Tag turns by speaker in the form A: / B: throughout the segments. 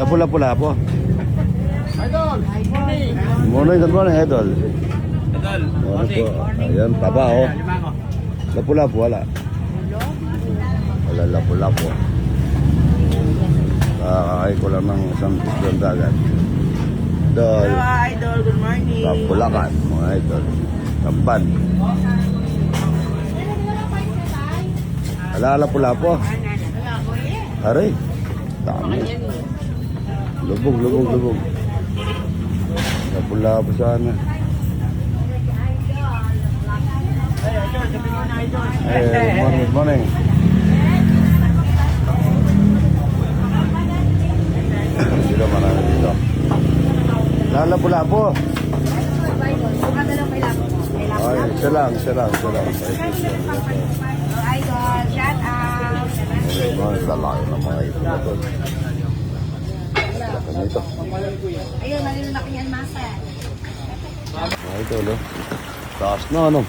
A: Pula-pula po.
B: Idol, morning.
A: Good morning, Idol.
B: Idol,
A: Ano po? Ayan, taba oh. Lapula po, wala. Wala lapula po. Kakakain ko lang ng isang isang dagat. Idol.
C: Hello, Idol. Good morning.
A: Kapulakan, mga Idol. Tamban. Wala lapula po. Aray. Dami. Lubog. Lapula po sana. Good morning. Dito, marami dito. Lalapula po. Ay, isa lang.
C: Idol, shout out.
A: Mga lalaki na mga ito na to. Laki na ito.
C: Ayun, malilaki yan, masa.
A: Mga ito, no? Taas na, ano?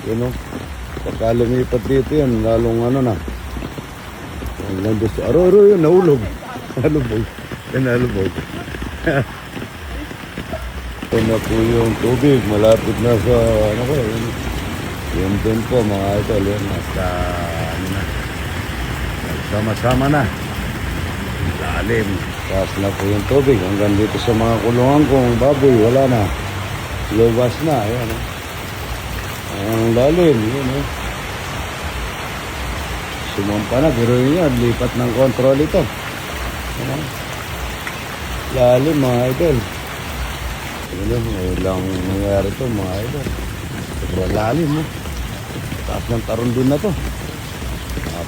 A: Yun, no? Pagka lumipat dito yan, lalong ano na. Nandun sa aro, yun, nahulog. Nalubog. Yan, nalubog. Ito na po yung tubig, malapit na sa, ano ko, yun din po, mga ito, yun, nasa, ano na, sama-sama na. Lalim. Taas na po yung tubig, hanggang dito sa mga kulungan kong baboy, wala na. Lubas na, ayan, eh. Ang lalim, yun, eh. Sumampa na, pero yun, lipat ng control ito. Ayan. Lalim, mga idol. Ayan, lang nangyari ito, mga idol. Sobrang lalim, eh. Taas ng taron din na to.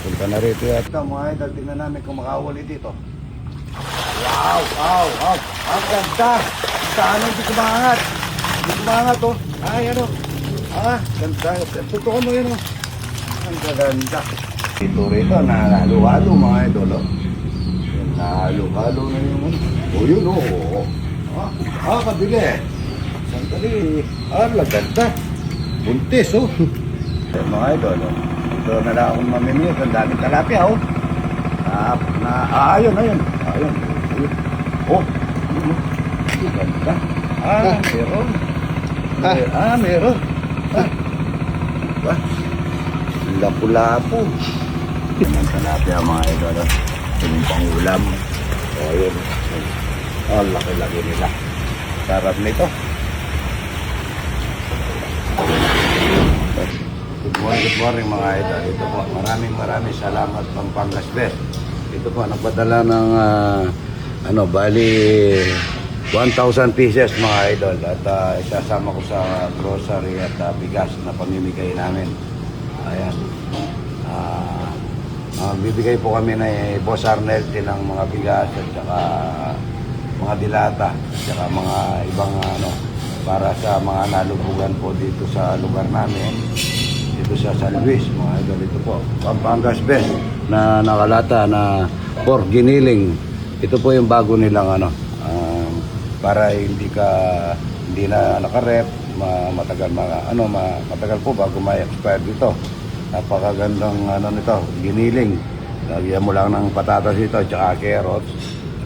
A: Punta na rito yata, mga idol. Tingnan namin kung makahuli dito. Wow! Ang ganda! Saan hindi kumangat? Hindi kumangat, oh. Ay, ano? Ganda. Tutukan mo yun, oh. Ang ganda. Dito rito, nahalo-halo, mga idol, oh. Nahalo-halo na yung, oh, yun, oh. Kabili. Sandali. Ganda. Buntis, oh. Mga idol, oh. Ito na lang akong mamimit. Ang daming talapia, oh. Ayun. Oh. Ganda. Meron. Meron. Lapu-lapu. Ang talapia, mga idol. Ito yung pangulam. Ayun. Laki-laki nila. Sarap nito. Good morning mga idol. Ito po, maraming salamat Pampangas Best. Ito po, nagpadala ng bali 1,000 pieces mga idol. At isasama ko sa grocery at bigas na pamimigay namin. Ayan. Bibigay po kami na Boss Arnelty ng mga bigas at saka mga dilata at saka mga ibang para sa mga nalubugan po dito sa lugar namin. Ito sa San Luis, mga idol. Ito po, Pampangas Best na nakalata na pork giniling. Ito po yung bago nilang para hindi na nakarep, matagal po bago ma-expire dito. Napakagandang nito, giniling. Lagyan mo lang ng patatas ito, tsaka carrots,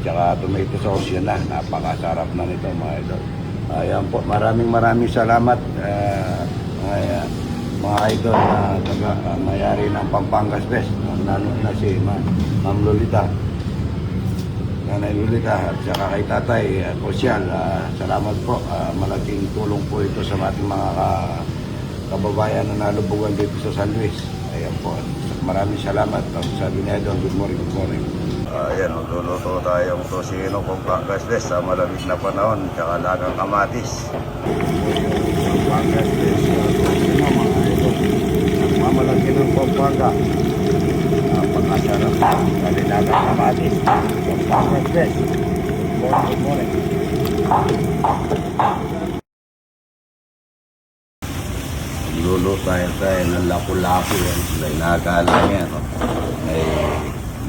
A: tsaka tomato sauce, yun na. Napakasarap na nito, mga idol. Ayan po, maraming salamat. Mga idol na mayari ng Pampangas Best, nanood na si Ma'am Lolita, Nanay Lolita, at saka kay Tatay Kosyal. Salamat po, malaking tulong po ito sa ating mga kababayan na nalubugan dito sa San Luis. Ayan po, maraming salamat. Sabi ni Idol, good morning. Ayan, magluluto tayong tosino Pampangas Best sa malamig na panahon, tsaka lagang kamatis. Pampangas Best, mamalaki ng Pampanga. Napakasarap na kalilagang kamatis. Pampangas Best. Good morning. Luluto tayo ng lapu-lapu. May nagalang yan. May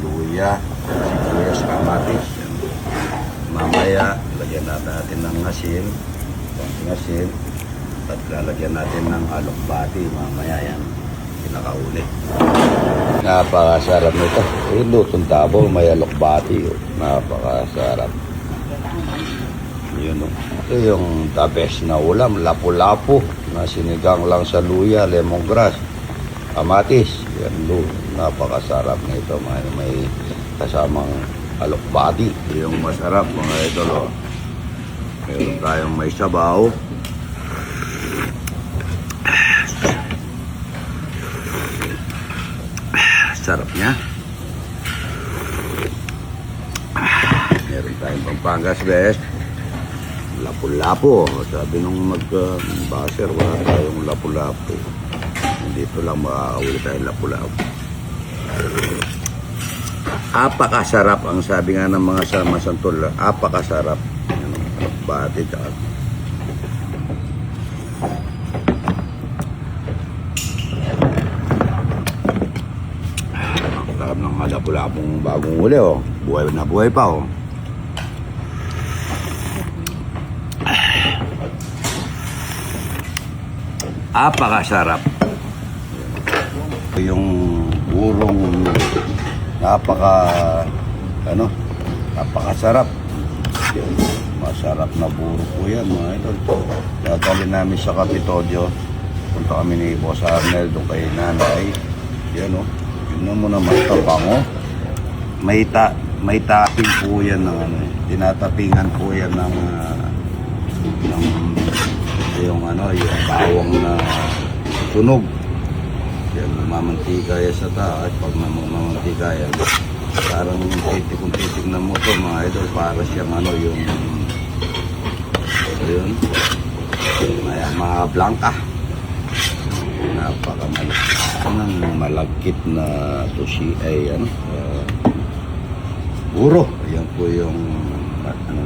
A: luya, sibuyas, kamatis. Mamaya, lagyan natin ng asin. Konting asin. At lalagyan natin ng alokbati mamaya yan. pinakauli. Napakasarap nito. Lutong tabo, may alokbati. Napakasarap. Yun, ito yung the best na ulam, lapu-lapu na sinigang lang sa luya, lemongrass, kamatis. Yan, napakasarap na ito. May kasamang alokbati. Yung masarap mga idol. Meron tayong may sabaw. Sarap niya. Meron tayong Pampangas best. Lapu-lapu. Sabi nung mag-baser, wala tayong lapu-lapu. Dito lang makakawili tayong lapu-lapu. Apakasarap ang sabi nga ng mga masantol. Apakasarap. Bati tsaka. Ang sarap ng lapu-lapong bagong uli, oh. Buhay na buhay pa, oh. Apakasarap. Yung burong napakasarap. Masarap na buro po yan mga idol. Dadalhin namin sa Kapitolyo. Punta kami ni Boss Arnel doon kay nanay. Yan o. Yun mo naman tabango. May taping po yan ng tinatapingan po yan ng yung bawang na sunog. Yan, mamantika yan sa taas. Pag mamantika yan, parang kung titignan mo ito mga idol, para siyang yung yun, mga blanca. Malagkit na tusi ay buro. Ayan po yung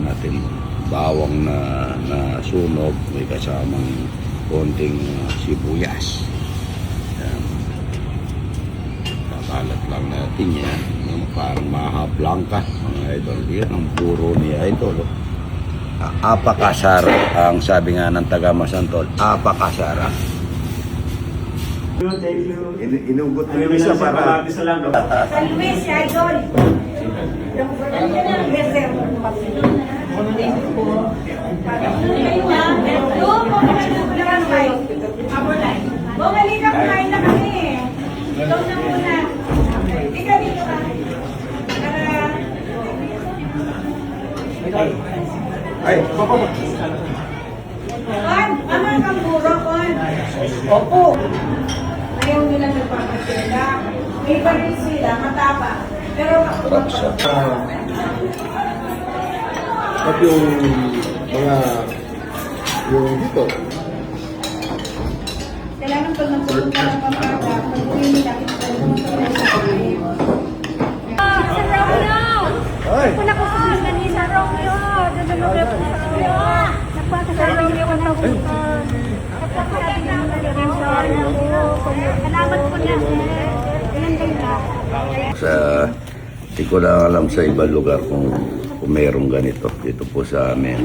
A: natin, bawang na sunog, may kasamang konting sibuyas. Yan. Kakalat lang natin yan. Parang maha blanca mga idol. Yan ang buro ni idol. Apakasarap ang sabi nga ng taga Masantol. Apakasarap. Inugot mo yung isa para
C: San Luis, si Idol. Bumalik ka, kumain na kami. Ikaw na muna. Ikaw dito ka.
A: ay,
C: Juan, aman kang buro, Juan. Opo. Ayaw nila nagpapasila. May baril sila, mataba. Pero
A: sarap siya.
B: At yung mga yung dito.
C: kailangan pag nagtulog ka ng pamaga, pag uwi nila, kita mo sa
A: Ay!
D: Kuna ko sa kanina Romeo, dadalugay ko sa Romeo. Nagpapasalamat niya ko ng salamat po niya.
A: Hindi ko lang alam sa ibang lugar kung mayroong ganito. Dito po sa amin.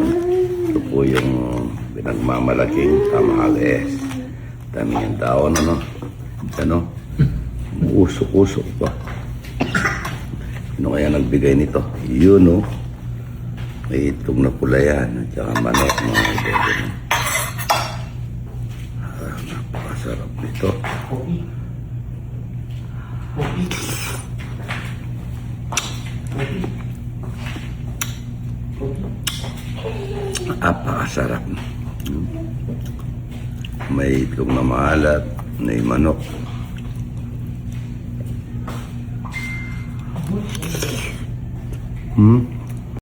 A: Ito po yung pinagmamalaking tamales. Dami yung tao, usok-usok pa. Sino kaya nagbigay nito? Yun, may itong na pula yan. At saka manok, mga idol. Napakasarap nito. Napakasarap. May itong na maalat, may manok. Hmm?